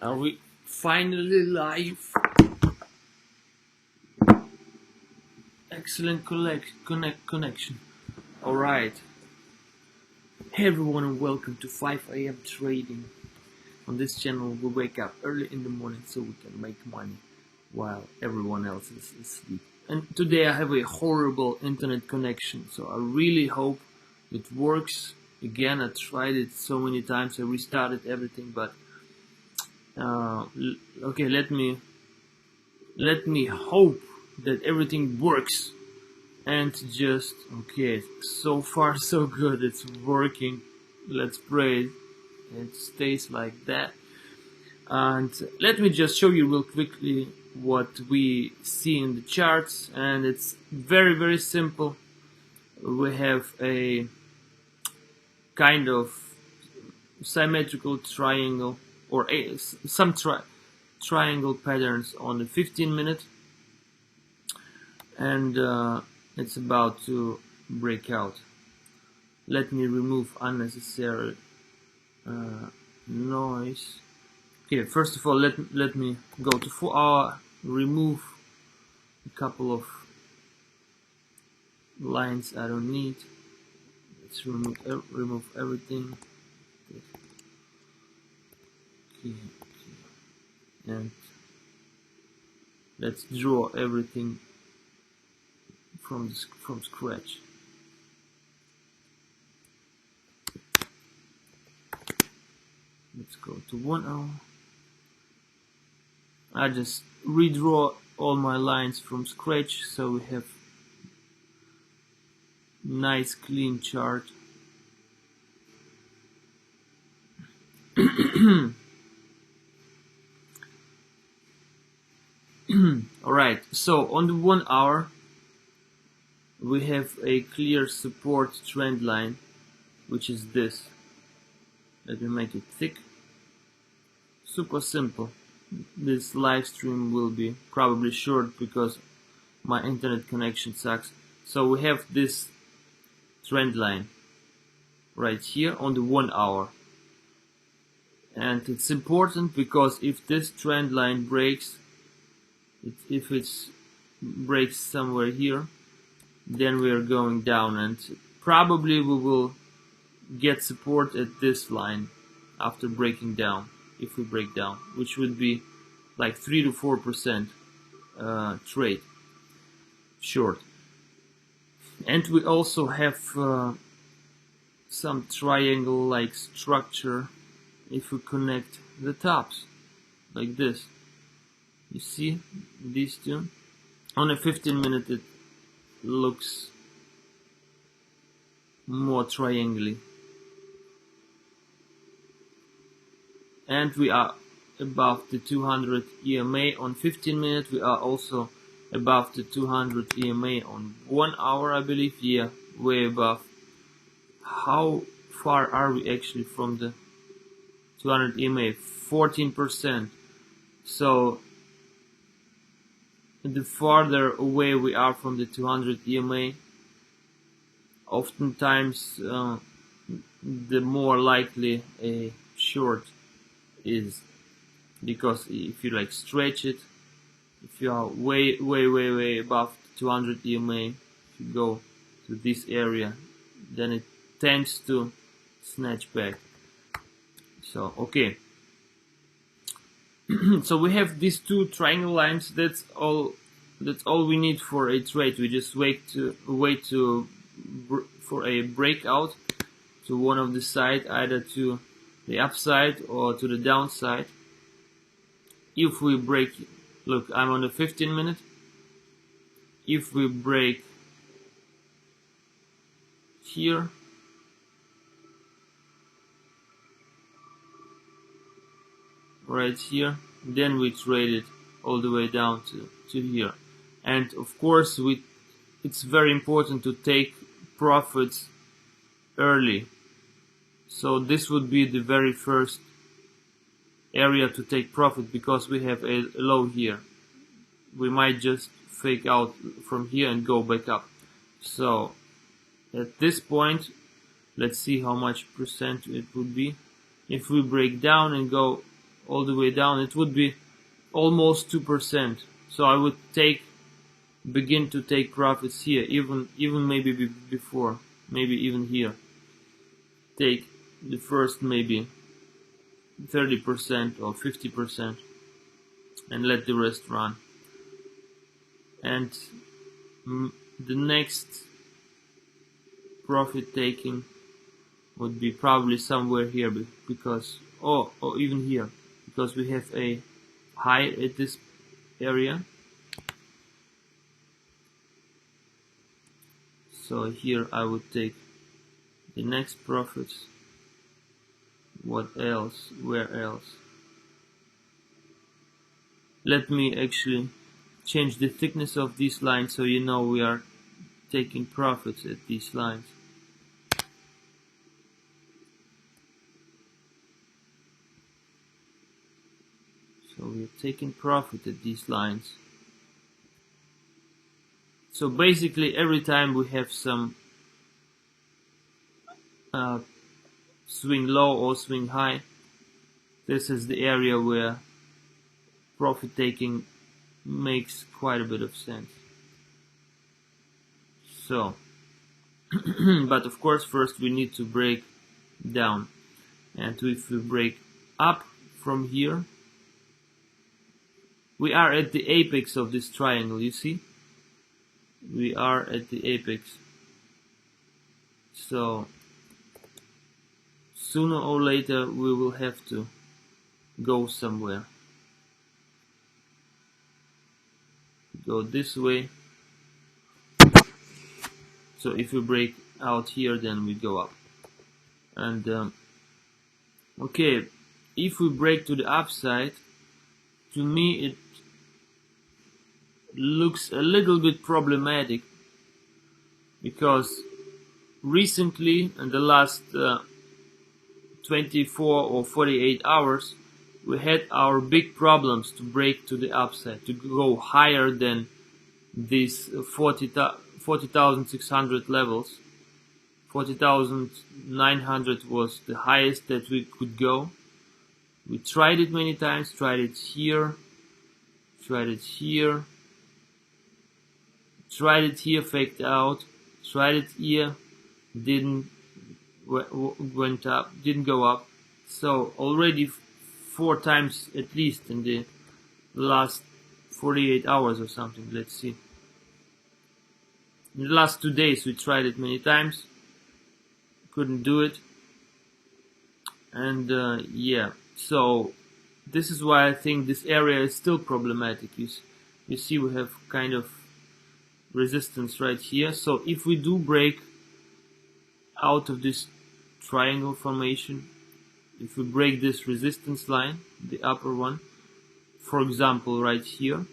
Are we finally live? Excellent connection. Alright. Hey everyone and welcome to 5 AM trading. On this channel we wake up early in the morning so we can make money while everyone else is asleep. And today I have a horrible internet connection, so I really hope it works. Again, I tried it so many times, I restarted everything, but okay, let me hope that everything works. And just okay, so far so good, it's working. Let's pray it stays like that. And let me just show you real quickly what we see in the charts, and it's very simple. We have a kind of symmetrical triangle or some triangle patterns on the 15-minute, and it's about to break out. Let me remove unnecessary noise. Okay, first of all, let me go to 4 hour, remove a couple of lines I don't need. Let's remove everything. Okay. And let's draw everything from scratch. Let's go to 1 hour. I just redraw all my lines from scratch so we have nice clean chart. Alright, so on the 1 hour we have a clear support trend line, which is this. Let me make it thick. Super simple. This live stream will be probably short because my internet connection sucks. So we have this trend line right here on the 1 hour. And it's important because if this trend line breaks, if it breaks somewhere here, then we are going down, and probably we will get support at this line after breaking down, if we break down, which would be like 3 to 4% trade short. And we also have some triangle like structure if we connect the tops like this. You see these two? On a 15-minute it looks more triangular. And we are above the 200 EMA on 15-minute. We are also above the 200 EMA on 1 hour, I believe. Yeah, way above. How far are we actually from the 200 EMA? 14%. So the farther away we are from the 200 EMA, oftentimes the more likely a short is, because if you like stretch it, if you are way above 200 EMA, if you go to this area, then it tends to snatch back. So okay. So we have these two triangle lines. That's all we need for a trade. We just wait for a breakout to one of the side, either to the upside or to the downside. If we break, look, I'm on the 15-minute. If we break here, right here, then we trade it all the way down to here. And of course it's very important to take profits early. So this would be the very first area to take profit, because we have a low here. We might just fake out from here and go back up. So at this point, let's see how much percent it would be. If we break down and go all the way down, it would be almost 2%. So I would begin to take profits here, even maybe before, maybe even here. Take the first maybe 30% or 50% and let the rest run. And the next profit taking would be probably somewhere here, because or even here, because we have a high at this area. So here I would take the next profits. What else? Where else? Let me actually change the thickness of these lines so you know we are taking profits at these lines. So we're taking profit at these lines. So basically every time we have some swing low or swing high, this is the area where profit taking makes quite a bit of sense. So but of course first we need to break down, and if we break up from here, we are at the apex of this triangle, you see? We are at the apex. So sooner or later we will have to go somewhere. Go this way. So if we break out here, then we go up. And okay, if we break to the upside, to me it looks a little bit problematic, because recently, in the last 24 or 48 hours, we had our big problems to break to the upside, to go higher than these 40,600 levels. 40,900 was the highest that we could go. We tried it many times, tried it here, tried it here, tried it here, faked out, tried it here, didn't went up, didn't go up. So already 4 times at least in the last 48 hours or something. Let's see. In the last 2 days we tried it many times, couldn't do it. And yeah, so this is why I think this area is still problematic. You see we have kind of resistance right here. So if we do break out of this triangle formation, if we break this resistance line, the upper one, for example right here,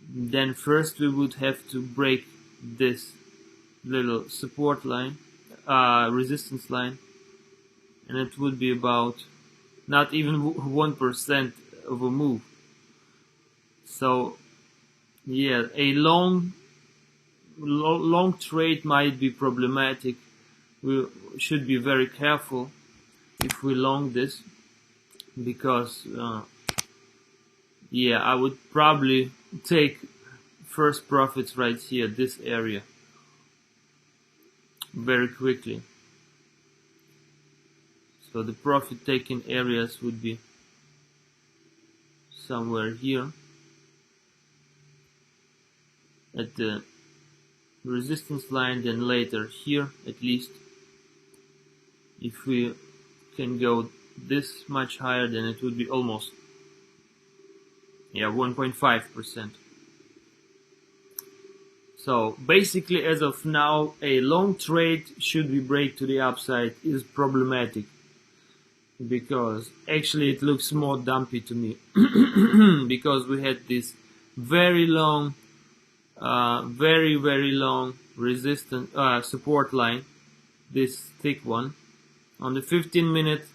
then first we would have to break this little support line, resistance line, and it would be about not even 1% of a move. So yeah, a long trade might be problematic. We should be very careful if we long this, because yeah, I would probably take first profits right here, this area, very quickly. So the profit taking areas would be somewhere here at the resistance line, then later here at least. If we can go this much higher, then it would be almost 1.5%. So basically, as of now, a long trade, should we break to the upside, is problematic, because actually it looks more dumpy to me because we had this very long, very long resistance support line, this thick one. On the 15-minute,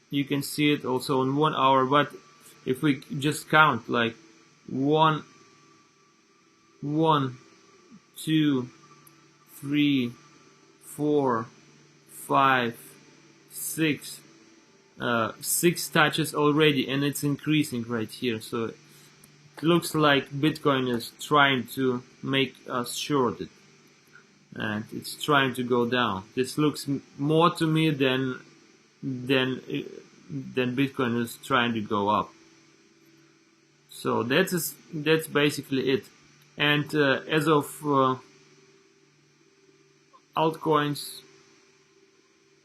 you can see it also on 1 hour, but if we just count like 1, 2, 3, 4, 5, 6, 6 touches already, and it's increasing right here. So it looks like Bitcoin is trying to make us shorted, and it's trying to go down. This looks more to me than Bitcoin is trying to go up. So that's basically it. And as of altcoins,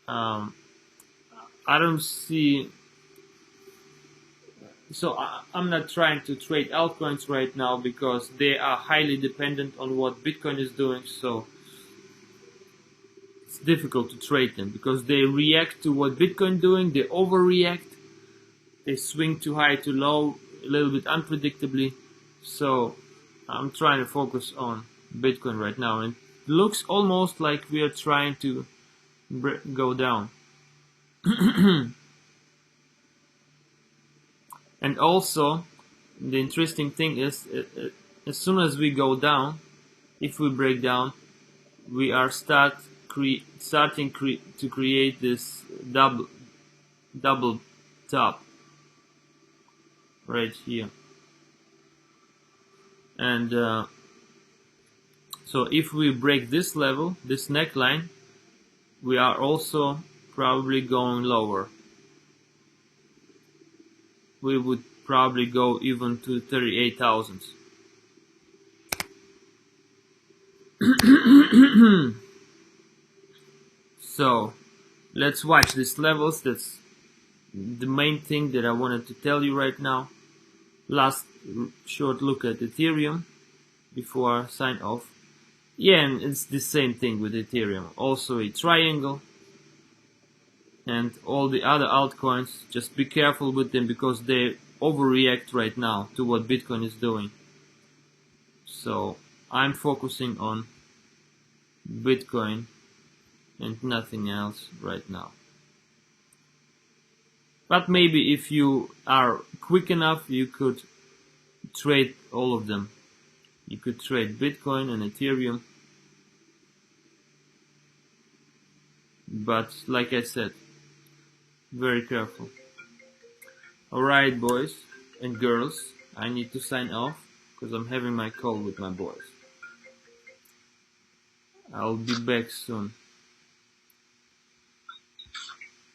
I don't see. So I'm not trying to trade altcoins right now because they are highly dependent on what Bitcoin is doing. So it's difficult to trade them because they react to what Bitcoin doing. They overreact. They swing too high, too low, a little bit unpredictably. So I'm trying to focus on Bitcoin right now, and it looks almost like we are trying to go down. And also, the interesting thing is, as soon as we go down, if we break down, we are starting to create this double top right here. And so if we break this level, this neckline, we are also probably going lower. We would probably go even to 38,000. So let's watch these levels. That's the main thing that I wanted to tell you right now. Last short look at Ethereum before I sign off. Yeah, and it's the same thing with Ethereum. Also a triangle. And all the other altcoins, just be careful with them because they overreact right now to what Bitcoin is doing. So I'm focusing on Bitcoin and nothing else right now. But maybe if you are quick enough, you could trade all of them. You could trade Bitcoin and Ethereum. But like I said, very careful. Alright, boys and girls, I need to sign off because I'm having my call with my boys. I'll be back soon.